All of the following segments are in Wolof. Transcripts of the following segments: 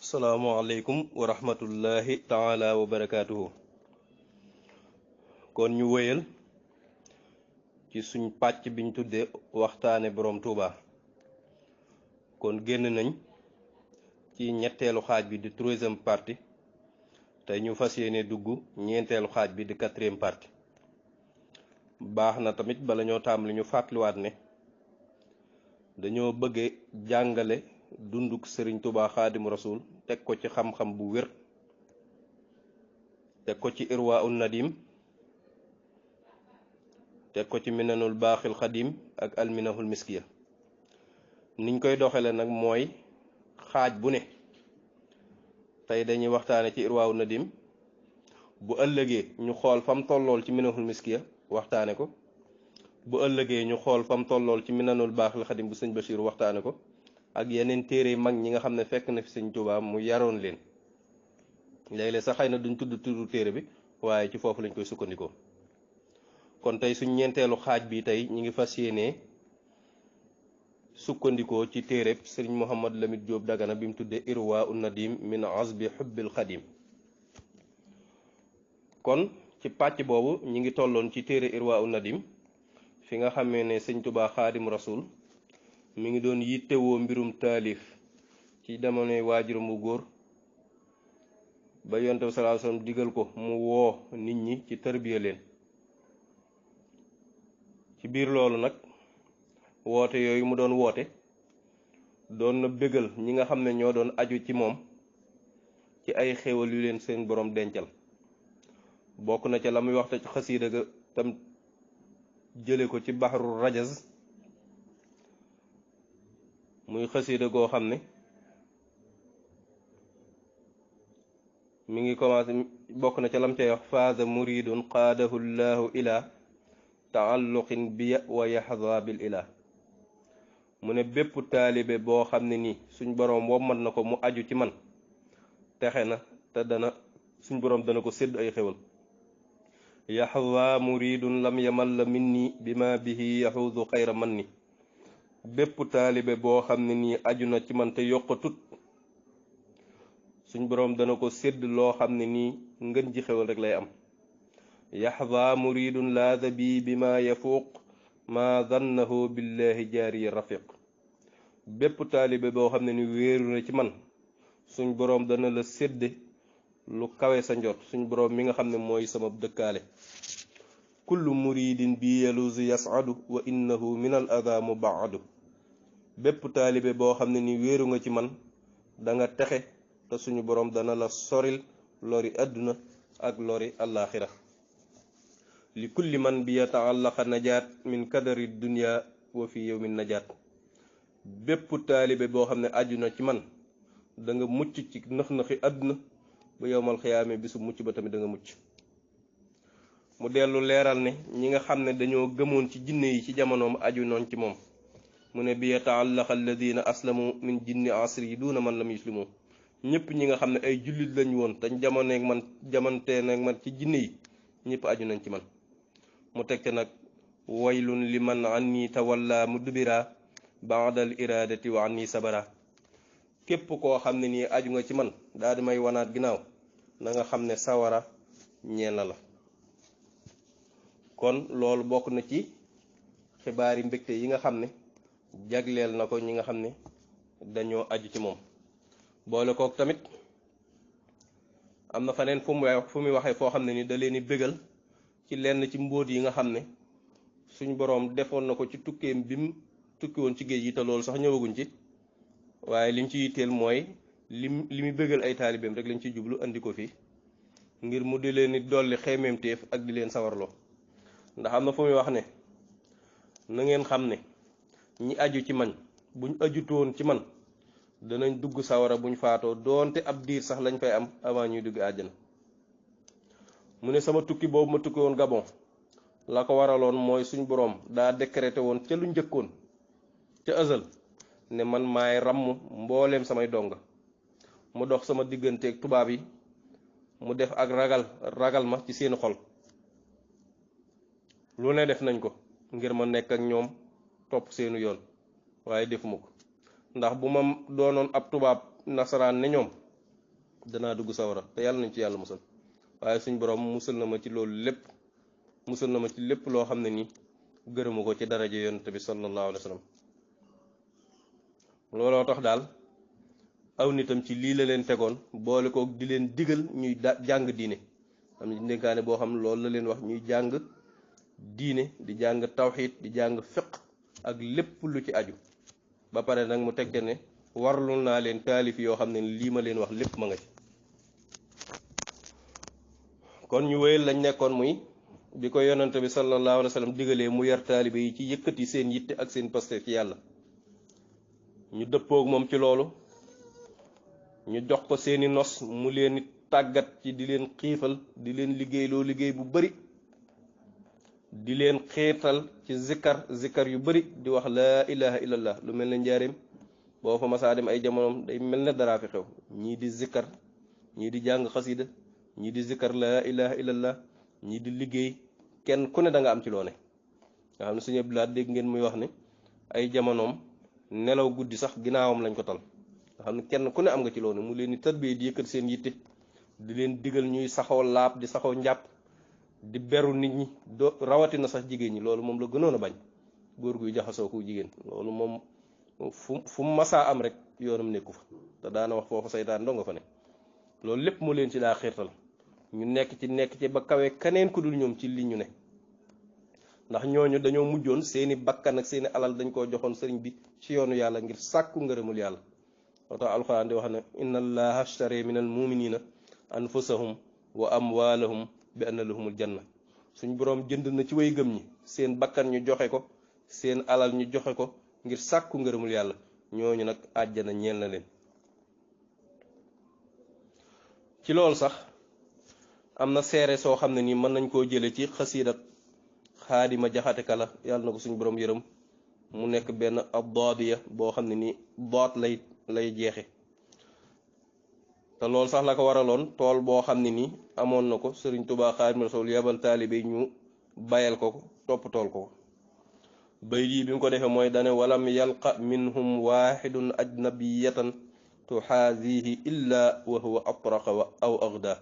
Assalamualaikum warahmatullahi taala wabarakatuh. Kon ñu wëyel ci suñ pàcc biñ tuddé waxtaane borom Touba. Kon génn nañ ci ñetteelu xaaj bi di troisième partie tay ñu fasiyéné dugg ñeenteelu xaaj bi di quatrième partie. Baax na tamit bala ñoo tàmbali ñu fàttaliwaat ne dañoo bëgge jàngale dunduk Serigne Touba Xaadimu Rasul teg ko ci xam-xam bu wér teg ko ci Irwaa'un Nadim teg ko ci Minanul Baaxil Xadim ak Alminahul Miskiya. Niñ koy doxale nag mooy xaaj bu ne tey dañuy waxtaane ci Irwaa'un Nadim bu ëllëgee ñu xool fam tollool ci Minanul Miskiya waxtaane ko bu ëllëgee ñu xool fam tollool ci Minanul Baaxil Xadim bu Sëñ Bachir waxtaane ko ak yeneen téere mag ñi nga xam ne fekk na fi Sëñ Tuubaa mu yaroon leen. Léeg-léeg sax xëy na duñ tudd turu téere bi waaye ci foofu lañ koy sukkandikoo. Kon tey suñ ñeenteelu xaaj bi tey ñi ngi fas yéenee sukkandikoo ci téereb Sëriñ Mouhamad Lamine Diop Dagana bi mu tuddee Irwaa'un Nadim min azbi hubbil Xadim. Kon ci pàcc boobu ñi ngi tolloon ci téere Irwaa'un Nadim fi nga xamee ne Sëñ Tuubaa Xaadimu Rasul mi ngi doon yittewoo mbirum taalif ci jamonoy waajuram bu góor ba Yonent bi sallallahu alayhi wasallam digal ko mu woo nit ñi ci tarbiya leen. Ci biir loolu nag woote yooyu mu doon woote doon na bégal ñi nga xam ne ñoo doon aju ci moom ci ay xéewal yu leen seen borom dencal. Bokk na ca la muy waxte ci xasiida ga tam jële ko ci Baxru Rajaz muy xasiida goo xam ne mi ngi commencé bokk na ca lam cay wax faaza muridun qaadahu llahu ila taalluqin biya wa yaxza bil ilah. mu ne bépp taalibe boo xam ne nii suñ boroom wommat na ko mu aju ci man texe na te dana suñ boroom dana ko sédd ay xewal. yaxza muridun lam yamalla minni bima bihi yaxuudu xayra man ni. bépp taalibe boo xam ne nii aju na ci man te yokkatut suñ boroom dana ko sédd loo xam ne nii ngën ji xewal rek lay am. yaxza muridun laada bi bima yafuuq ma dannahu billahi jaariya rafiq. bépp taalibe boo xam ne ni wéeru na ci man suñ boroom dana la sédde lu kawe sa njot suñ boroom mi nga xam ne mooy sama dëkkaale. kullu muridin bi yaluzu yas'adu wa innahu min al adha mubaadu. bépp taalibe boo xam ne ni wéeru nga ci man da nga texe te suñu boroom dana la soril lori àdduna ak lori àllaaxira. li kulli man bi yata'allaqa najaat min kadari dunya wa fi yawmin najaat. bépp taalibe boo xam ne aju na ci man da nga mucc ci nëx-nëxi àdduna ba yowmal xiyaame bisu mucc ba tamit da nga mucc. mu dellu leeral ne ñi nga xam ne dañoo gëmoon ci jinne yi ci jamonoom aju noon ci moom mu ne bi yata'allaqa alladina aslamu min jinni asri duuna man lam yuslimu. ñëpp ñi nga xam ne ay jullit lañ woon tañ jamoneeg man jamantee nag man ci jinne yi ñëpp aju nañ ci man. mu teg te nag waylun liman anni tawalla mudbira ba'dal iradati wa anni sabara. képp koo xam ne nii aju nga ci man daal di may wanaat ginnaaw na nga xam ne sawara ñeel na la. kon loolu bokk na ci xibaari mbégte yi nga xam ne jagleel na ko ñi nga xam ne dañoo aju ci moom. boole kook tamit am na faneen fu muy waxee foo xam ne ni da leen di bégal ci lenn ci mbóot yi nga xam ne suñ boroom defoon na ko ci tukkeem bi mu tukki woon ci géej yi te loolu sax ñëwaguñ ci waaye liñ ci yitteel mooy li muy bégal ay taalibeem rek lañ ci jublu andi ko fii ngir mu di leen di dolli xeemeemteef ak di leen sawarloo. ndax am na fu muy wax ne na ngeen xam ne ñi aju ci man buñ ajutoon ci man danañ dugg sawara buñ faatoo doonte ab diir sax lañ fay am avant ñuy dugg àjjana. mu ne sama tukki boobu ma tukki woon Gabon la ko waraloon mooy suñ boroom daa décrété woon ca lu njëkkoon ca ësal ne man maay ràmm mbooleem samay donga. mu dox sama digganteeg tubaab yi mu def ak ragal ma ci seeni xol. lu ne def nañ ko ngir ma nekk ak ñoom topp seenu yoon waaye defuma ko ndax bu ma doonoon ab tubaab nasaraan ne ñoom danaa dugg sawara te yàlla nañ ci yàlla musal waaye suñ borom musal na ma ci loolu lépp musal na ma ci lépp loo xam ne nii gërëmu ko ci daraja yonent bi sallallahu alayhi wa sallam looloo tax daal aw nitam ci lii la leen tegoon boole ko di leen digal ñuy jàng diine am na ndénkaane boo xam loolu la leen wax ñuy jàng diine di jàng tawxiid di jàng fiq ak lépp lu ci aju ba pare nag mu tegte ne warlul naa leen taalif yoo xam ne lii ma leen wax lépp ma nga ci kon ñu wéyal lañ nekkoon muy bi ko yonante bi sallallahu alayhi wa sallam digalee mu yar taalibe yi ci yëkkati seen yitte ak seen paste ci yàlla ñu dëppoog moom ci loolu ñu jox ko seeni nos mu leen tàggat ci di leen xiifal di leen liggéeyloo liggéey bu bari di leen xiirtal ci zikkar yu bari di wax laa ilaha illallah lu mel ne njaareem boo fa masaa dem ay jamonoom day mel ne daraa fi xew ñii di zikkar ñii di jàng xasida ñii di zikkar laa ilaha illallah ñii di liggéey kenn ku ne da nga am ci loone nga xam ne suñu bilaat dégg ngeen muy wax ne ay jamonoom nelaw guddi sax ginnaawam lañ ko tal nga xam ne kenn ku ne am nga ci loone mu leen di tarbiyee di yëkkat seen yitte di leen digal ñuy saxoo laab di saxoo njàpp di beru nit ñi rawatina sax jigéen ñi loolu moom la gënoon a bañ góor guy jaxasoo ku jigéen loolu moom fu mu masaa am rek yoonam nekku fa te daana wax foofu saytaan doo nga fa ne loolu lépp mu leen ci daa xiirtal ñu nekk ci ba kawe keneen ku dul ñoom ci li ñu ne ndax ñooñu dañoo mujjoon seeni bakkan ak seeni alal dañ koo joxoon sëriñ bi ci yoonu yàlla ngir sàkku ngërëmul yàlla moo tax alxuraan di wax ne inna allaha ashtara minal muminina anfusahum wa amwalahum bi anna lahumul janna suñ boroom jënd na ci way gëm ñi seen bakkan ñu joxe ko seen alal ñu joxe ko ngir sàkku ngërëmul yàlla ñooñu nag àjjana ñeel na leen ci loolu sax am na seere soo xam ne nii mën nañ koo jële ci xasiidat xaadima jaxate kala yàlla na ko suñ boroom yërëm mu nekk benn ab daadiya boo xam ne nii doot lay jeexe te loolu sax la ko waraloon tool boo xam ne nii amoon na ko sëriñ Tuubaa Xaadimu Rasuul yabal taalibe ñu bayal ko topp tool ko bay lii bi mu ko defee mooy dane walam yalqa minhum waxidun ajnabiyatan tuxaasihi illa wa huwa atraqa aw agda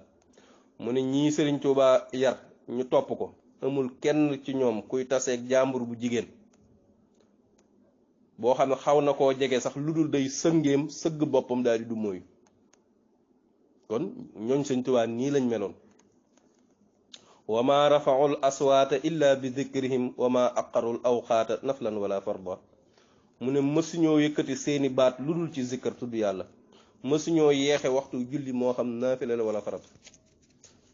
mu ne ñii sëriñ Tuubaa yar ñu topp ko amul kenn ci ñoom kuy taseeg jàmbur bu jigéen boo xam ne xaw na koo jege sax lu dul day sëngeem sëgg boppam daal di du mooyu kon ñooñ sëriñ Tuubaa nii lañ meloon wa ma rafaul aswaata illa bi dikrihim wa ma aqarul awqaata naflan wala farda mu ne mësuñoo yëkkati seeni baat lu dul ci zikkar tudd yàlla mësuñoo yeexe waxtu julli moo xam naafila la wala farat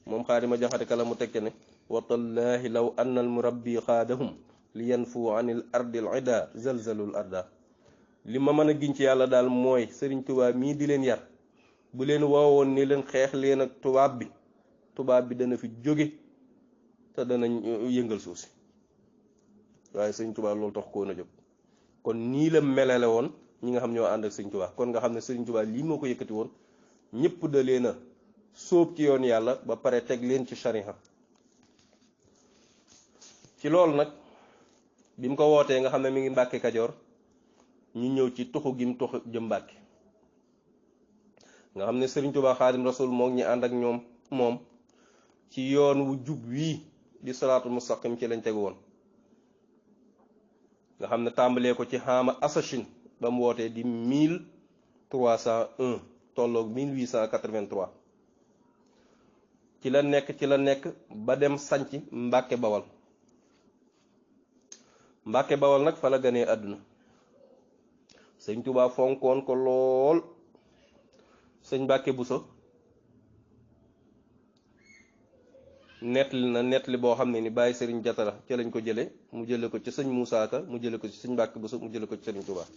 moom xaadima jaxate kala mu tekke ne watallaahi law anna al murabbi xaadahum li yanfu an il ardi al ida zalzalul arda li ma mën a giñ ci yàlla daal mooy sëriñ tubaab mii di leen yar bu leen woowoon ni leen xeex leen ak tubaab bi dana fi jóge te danañ yëngal suuf si waaye sëriñ tubaab loolu tax koo na jóg kon nii la melale woon ñi nga xam ñoo ànd ak sëriñ tubaab kon nga xam ne sëriñ tubaab lii moo ko yëkkati woon ñëpp da leen a sóob ci yoon yàlla ba pare teg leen ci shariha ci loolu nag bi mu ko wootee nga xam ne mi ngi Mbàkke Kajoor ñu ñëw ci tuxu gi mu tuxu jëm Mbàkke nga xam ne Sëriñ Tuubaa Xaadim Rasul moom ñi ànd ak ñoom moom ci yoon wu jub wii di salaatul mustaqim ci lañ tegu woon nga xam ne tàmbalee ko ci xaama asachin ba mu wootee di 1301 tolloog 1883 ci la nekk ba dem sanc Mbàkke Bawal Mbàkke Bawal nag fa la ganee àdduna sëñ Tuubaa fonkoon ko lool sëñ Mbàkke Buso nettali boo xam ne ni bàyyi sëriñ Jatara ca lañ ko jële mu jële ko ci sëñ Muusaa Ka mu jële ko ci sëñ Mbàkke Buso mu jële ko ci sëriñ Tuubaa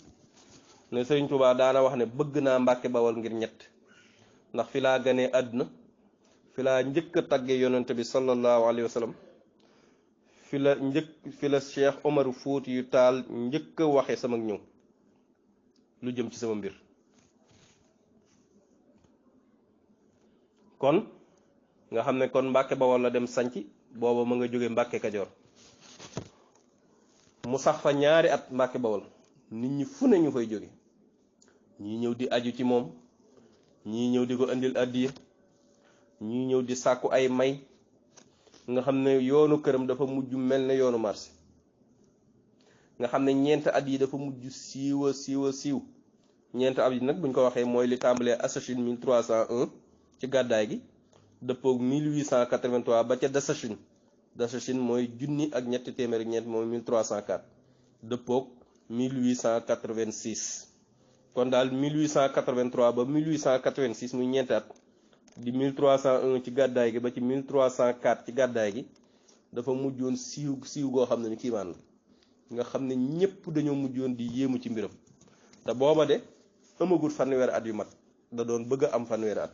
ne sëriñ Tuubaa daana wax ne bëgg naa Mbàkke Bawal ngir ñett ndax fi laa ganee àdduna fi laa njëkk a tagge yonente bi sallallahu alayhi wa sallam fi la Cheikh Omar Fuuti yu Taal njëkk a waxe sama ñëw lu jëm ci sama mbir kon nga xam ne kon Mbàkke Bawol la dem sanc booba ma nga jóge Mbàkke Kajoor mu sax fa ñaari at Mbàkke Bawol nit ñi fu ne ñu fay jóge ñii ñëw di aju ci moom ñii ñëw di ko indil addiya, ñii ñëw di sàkku ay may, nga xam ne yoonu këram dafa mujj mel ne yoonu marché, nga xam ne ñeent at yi dafa mujj siiw. ñeent at yi nag buñ ko waxee mooy li tàmbalee Asachine 1301 ci gàddaay gi dëppoog 1883 ba ca Dasachine mooy junni ak ñetti téeméer ak ñeent mooy 1304 dëppoog 1886. kon daal 1883 ba 1886 muy ñeenti at di 1301 ci gàddaay gi ba ci 1304 ci gàddaay gi dafa mujjoon siiw goo xam ne ni kiimaan la, nga xam ne ñépp dañoo mujjoon di yéemu ci mbiram. te booba de amagul fanweeri at yu mat, da doon bëgg a am fanweeri at.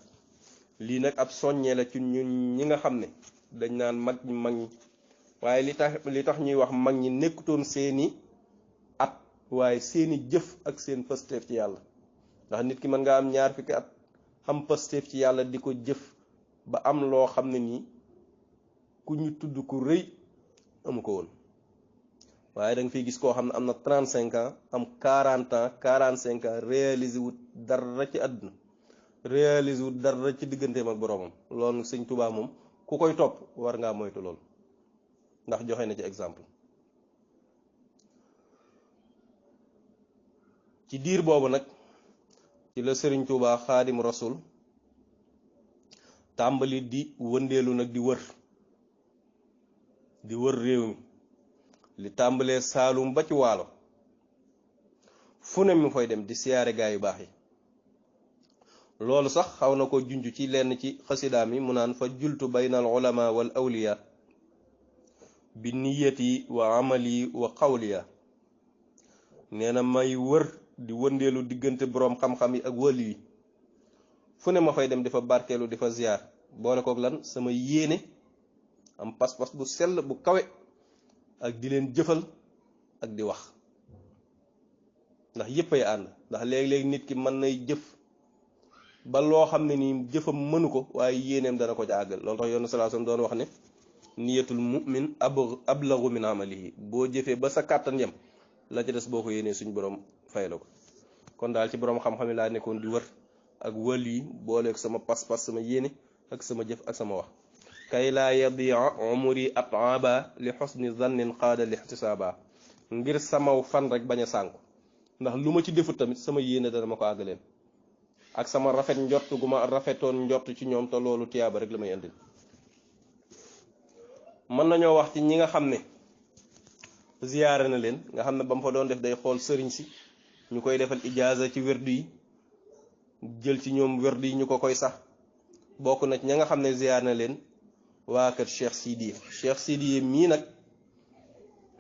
lii nag ab soññee la ci ñun ñi nga xam ne dañ naan mag ñi waaye li tax ñuy wax mag ñi nekkutoon seeni at waaye seeni jëf ak seen pasteef ci yàlla. ndax nit ki mën nga am ñaar fukki at am pasteef ci yàlla di ko jëf ba am loo xam ne nii ku ñu tudd ku rëy amu ko woon. waaye da nga fiy gis koo xam ne am na 35 ans am 40 ans 45 ans réalisé wut dara ci àdduna, réalisé wut dara ci digganteem ak boroomam. loolu Sëñ Tuubaa moom ku koy topp war ngaa moytu loolu, ndax joxe na ci exemple. ci diir boobu nag ci la Sëriñ Tuubaa Xaadim Rasul tàmbali di wëndeelu nag di wër réew mi, li tàmbalee Saalum ba ci Waalo, fu ne mi fay dem di siyaare gaa yu baax yi. loolu sax xaw na ko junj ci lenn ci xasidaam yi mu naan fa jultu baynal ulama wal awliya bi niyati wa amali wa qawliya. nee na may wër di wëndeelu diggante boroom xam-xam yi ak wàllu yi, fu ne ma fay dem di fa barkeelu di fa ziyaar, boole kook lan sama yéene am pas-pas bu sell bu kawe ak di leen jëfal ak di wax. ndax yépp ay ànd, ndax léeg-léeg nit ki mën nay jëf ba loo xam ne nii jëfam mënu ko waaye yéeneem dana ko ca àggal. loolu tax yoonu sallallahu alayhi wasallam doon wax ne niyatul mu'min ablagu min amalihi. boo jëfee ba sa kàttan yem la ci des boo ko yéenee suñu borom fay la ko. kon daal ci borom xam-xam yi laa nekkoon di wër ak wël yi booleeg sama pas-pas sama yéene ak sama jëf ak sama wax. kay laa yadia umri ataba li xusni zannin qaada li ihtisaaba. ngir samaw fan rek bañ a sànku, ndax lu ma ci defut tamit sama yéene dana ma ko àggaleen, ak sama rafet njort gu ma rafetoon njort ci ñoom te loolu tiyaaba rek la may indil. mën nañoo wax ci ñi nga xam ne ziyaare na leen, nga xam ne ba mu fa doon def day xool sëriñ si ñu koy defal ijaaza ci werdu yi, jël ci ñoom werdu yi ñu ko koy sax. bokk na ci ña nga xam ne ziyaar na leen waa kër Cheikh Sidiye mii nag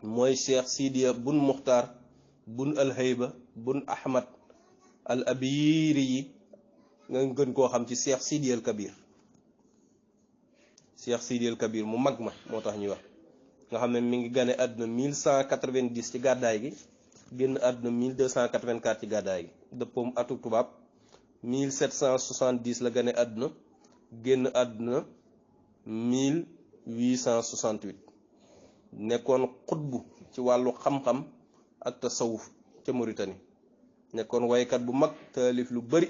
mooy Cheikh Sidiya bun Muxtaar bun Alhayba bun Ahmad al Abiri yi, nga gën koo xam ci Cheikh Sidiya al Kabir. Cheikh Sidiya al Kabir mu mag ma moo tax ñuy wax, nga xam ne mi ngi gane àdduna 1190 ci gàddaay gi, génn àdduna 1284 ci gàddaay gi. dëppoom atu tubaab 1770 la gane àdduna, génn àdduna 1868. nekkoon xutbu ci wàllu xam-xam ak tasawuf ca Mauritanie. nekkoon waykat bu mag, taalif lu bari,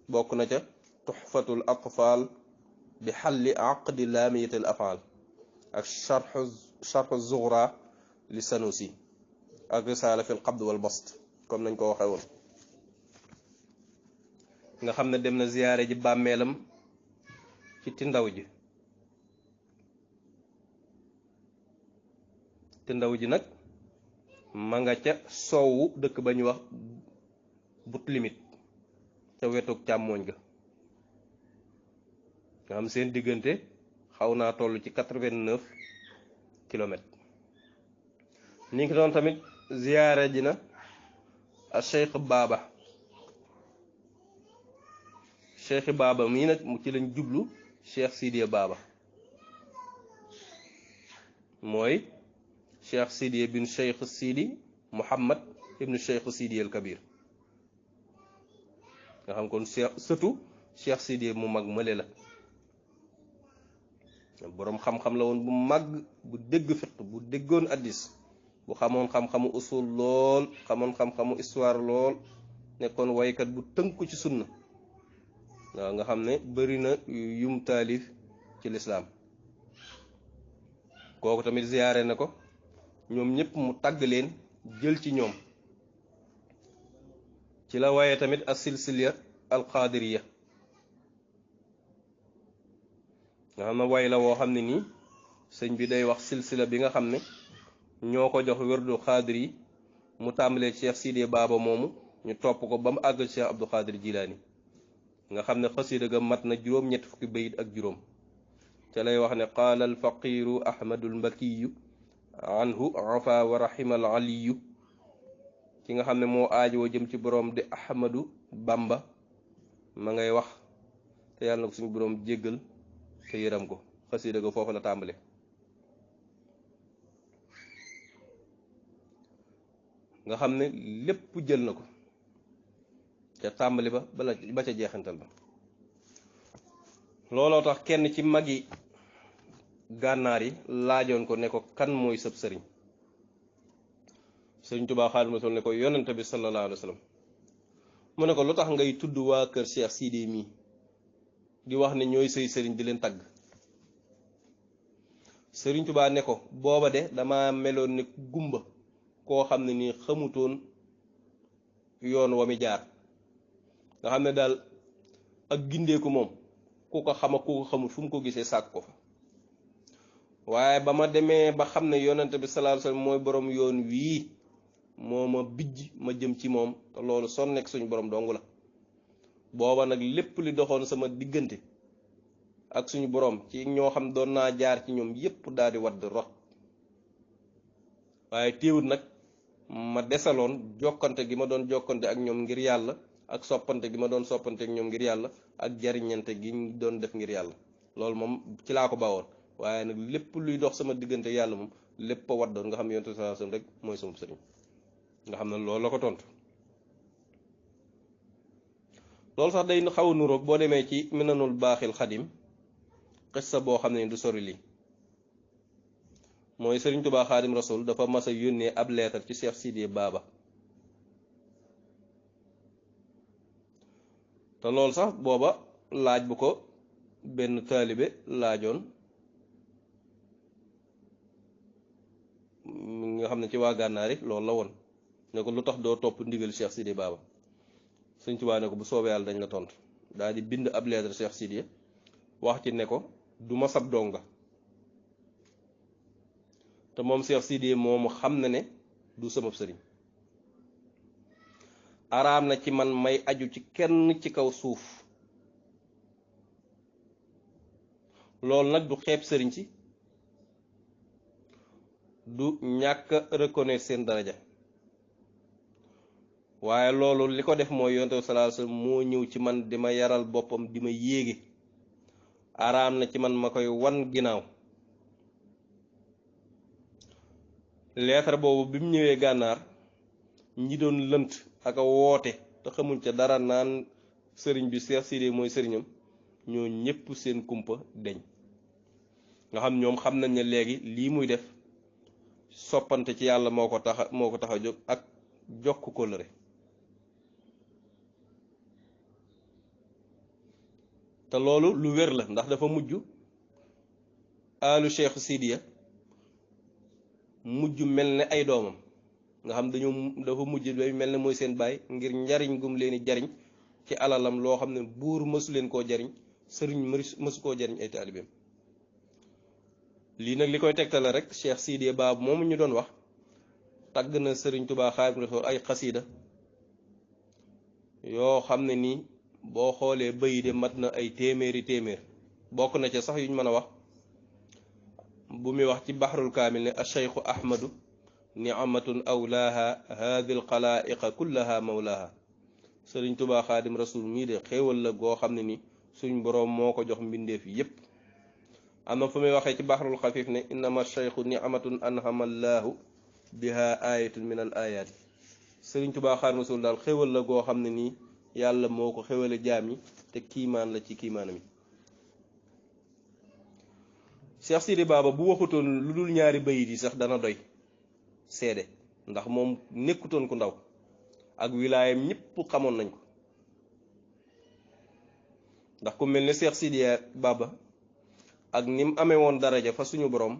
bokk na ca tuxfatul atfal bi xalli aqdi laamiyatil afaal ak charxu zughra li sanusi ak risaala fil qabd wal bast, comme nañ ko waxee woon. nga xam ne dem na ziyaare ji bàmmeelam ci Tindaw ji. Tindaw ji nag ma nga ca soowu dëkk ba ñu wax Boutlimit ca wetuk càmmooñ ga, nga xam seen diggante xaw naa toll ci 89 kilomètres. ni ngi doon tamit ziyaare ji na a Cheikh Baba mii nag mu ci lañ jublu Cheikh Sidiya Baba, mooy Cheikh Sidiya bin Cheikh Sidi Muhammad ibnu Cheikh Sidiya al Kabir, nga xam kon surtout Cheikh Sidiya mu mag mële la. boroom xam-xam la woon bu mag, bu dégg fiq, bu déggoon addis, bu xamoon xam-xamu usul lool, xamoon xam-xamu histoire lool, nekkoon waykat bu tënku ci sunna. waaw nga xam ne bëri na yum taalif ci lislaam kooku tamit ziyaare na ko ñoom ñëpp mu tagg leen jël ci ñoom ci la waaye tamit as silsila al qaadiriya nga xam ne way la woo xam ne nii sëñ bi day wax silsila bi nga xam ne ñoo ko jox wérdu xaadir yi mu tàmbalee Cheikh Sidé Baba moomu ñu topp ko ba mu àgg Cheikh Abdou Khadir Jilaani nga xam ne xasida ga mat na juróom-ñett fukki bayit ak juróom ca lay wax ne qaala al faqiru ahmadul mbakiyu anhu afa wa rahimal aliyu ki nga xam ne moo aajoo jëm ci boroom di ahmadu bamba ma ngay wax te yàlla na ko suñu boroom jéggal te yëram ko xasida ga foofu la tàmbale nga xam ne lépp jël na ko ca tàmbali ba ca jeexantal ba looloo tax kenn ci magi gànnaar yi laajoon ko ne ko kan mooy sëb sëriñ sëriñ Tuubaa Xaadimu Rasuul ne ko yonente bi sallallahu alayhi wa sallam mu ne ko lu tax ngay tudd waa kër Cheikh Sidé mii di wax ne ñooy say sëriñ di leen tagg sëriñ Tuubaa ne ko booba de dama meloon ne gumba koo xam ne nii xamutoon yoon wa mi jaar nga xam ne daal ak gindeeku moom ku ko xam ak ku ko xamul fu mu ko gisee sàkk ko fa waaye ba ma demee ba xam ne yonent bi sallallahu alayhi wasallam mooy borom yoon wii moo ma bijj ma jëm ci moom te loolu son nekk suñu borom dong la booba nag lépp li doxoon sama diggante ak suñu borom ci ñoo xam doon naa jaar ci ñoom yépp daal di wadd rot waaye téewut nag ma desaloon jokkante gi ma doon jokkante ak ñoom ngir yàlla ak soppante gi ma doon soppante ak ñoom ngir yàlla ak jariñante gi ñu doon def ngir yàlla loolu moom ci laa ko bawoon waaye nag lépp luy dox sama diggante yàlla moom lépp a waddoon nga xam ne yonent sallallahu alayhi wasallam rek mooy sama sëriñ nga xam ne loolu la ko tontu loolu sax day xaw a nuroog boo demee ci minanul baaxil xadim xissa boo xam ne du sori lii mooy sëriñ Tuubaa Xaadim Rasul dafa mas a yónnee ab leetar ci Cheikh Sidé Baba te loolu sax booba laaj bu ko benn taalibe laajoon nga xam ne ci waa gànnaar yi loolu la woon ne ko lu tax doo topp ndigal Cheikh Sidé Baba sëriñ Tuubaa ne ko bu soobee yàlla dañ la tontu daal di bind ab leetar Cheikh Sidé wax ci ne ko du ma sab donga te moom Cheikh Sidé moomu xam na ne du sama sëriñ araam na ci man may aju ci kenn ci kaw suuf loolu nag du xeeb sëriñ si du ñàkk reconnaître seen daraja waaye loolu li ko def mooy yonent bi sallallahu alayhi wasallam moo ñëw ci man di ma yaral boppam di ma yéege araam na ci man ma koy wan ginnaaw leetar boobu bi mu ñëwee gànnaar ñi doon lënt ak a woote te xamuñ ca dara naan sëriñ bi Cheikh Sidé mooy sëriñam ñoo ñépp seen kumpa deñ nga xam ñoom xam nañ ne léegi lii muy def soppante ci yàlla moo ko tax a jóg ak jokk kóllëre te loolu lu wér la ndax dafa mujj alu Cheikh Sidiya mujj mel ne ay doomam nga xam dafa mujj day mel ne mooy seen baay ngir njariñ gum leen di jariñ ci alalam loo xam ne buur mësu leen koo jariñ sëriñ mësu koo jariñ ay taalibeem lii nag li koy tegtale rek Cheikh Sidé Baba moomu ñu doon wax tagg na sëriñ Tuubaa Xaadimu Rasuul ay xasiida yoo xam ne nii boo xoolee bëy de mat na ay téeméer bokk na ca sax yuñ mën a wax bu muy wax ci baxrul kaamil ne acheikhu ahmadu niamatun awlaaha haadil xalaa'iqa kullaha mawlaaha sëriñ Tuubaa Xaadim Rasuul mii de xéewal la goo xam ne ni suñ boroom moo ko jox mbindeef yépp am na fu muy waxee ci baxrul xafiif ne innama cheikhu niamatun anhamallaahu biha ayatun min al ayaati sëriñ Tuubaa Xaadim Rasuul daal xéewal la goo xam ne nii yàlla moo ko xéwale jaam yi te kiimaan la ci kiimaanam yi Cheikh Sidé Baba bu waxutoon lu dul ñaari bayit yi sax dana doy seede ndax moom nekkutoon ku ndaw ak wilaayam ñëpp xamoon nañ ko ndax ku mel ni Cheikh Sidiya Baba ak ni mu amee woon daraja fa suñu borom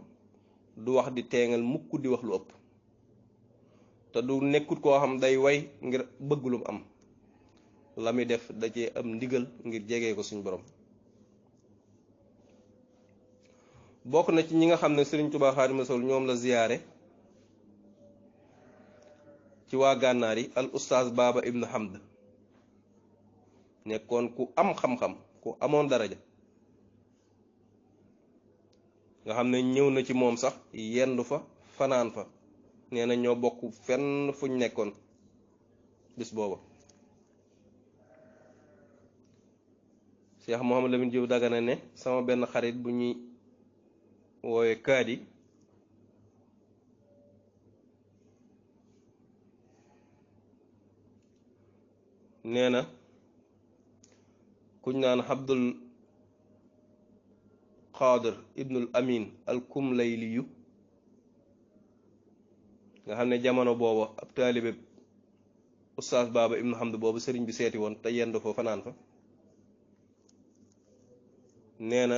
du wax di teengal mukk di wax lu ëpp te du nekkut koo xam day way ngir bëgg lu mu am la muy def da cee am ndigal ngir jege ko suñu borom. bokk na ci ñi nga xam ne Sëriñ Tuubaa Xaadimu Rasuul ñoom la ziyaare ci waa gànnaar yi al ustaaz Baba Ibn Hamd nekkoon ku am xam-xam ku amoon daraja nga xam ne ñëw na ci moom sax yendu fa fanaan fa nee na ñoo bokk fenn fuñ nekkoon bis booba. Cheikh Mouhamadou Lamine Diop Dagana ne sama benn xarit bu ñuy woowe kaadi nee na kuñ naan Abdul Qadir ibnul Amin al Kumlayliyu nga xam ne jamono booba ab taalibe Oustaz Baba Ibn Hamd boobu sëriñ bi seeti woon te yendu fa fanaan fa nee na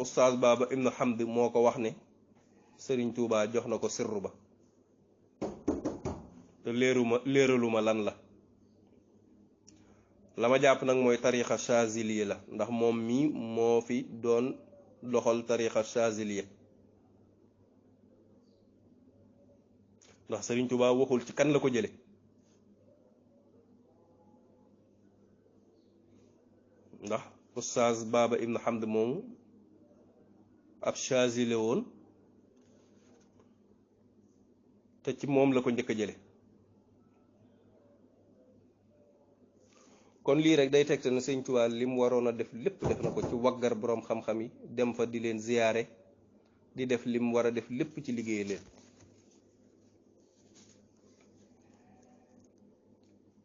Oustaz Baba Ibn Hamd moo ko wax ne sëriñ Tuubaa jox na ko sirru ba te léeraluma lan la ma jàpp nag mooy tarixa chaziliya la ndax moom mii moo fi doon doxal tarixa chaziliya ndax Sëriñ Tuubaa waxul ci kan la ko jële ndax Oustaz Baba Ibn Hamd moomu ab chazili woon te ci moom la ko njëkk a jële kon lii rek day tegte na Sëriñ Tuubaa li mu waroon a def lépp def na ko ci waggar boroom xam-xam yi dem fa di leen ziyaare di def li mu war a def lépp ci liggéey leen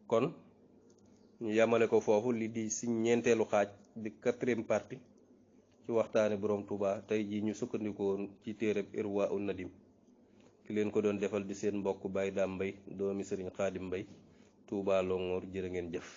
kon ñu yamale ko foofu li di si ñeenteelu xaaj di 4e partie ci waxtaane boroom Tuubaa tey jii ñu sukkandikoon ci téereb Irwaa'u Nadim ki leen ko doon defal di seen mbokk Baye Dame Mbaye doomi Sëriñ Xaadim Mbaye Tuubaa Longoor jërë ngeen jëf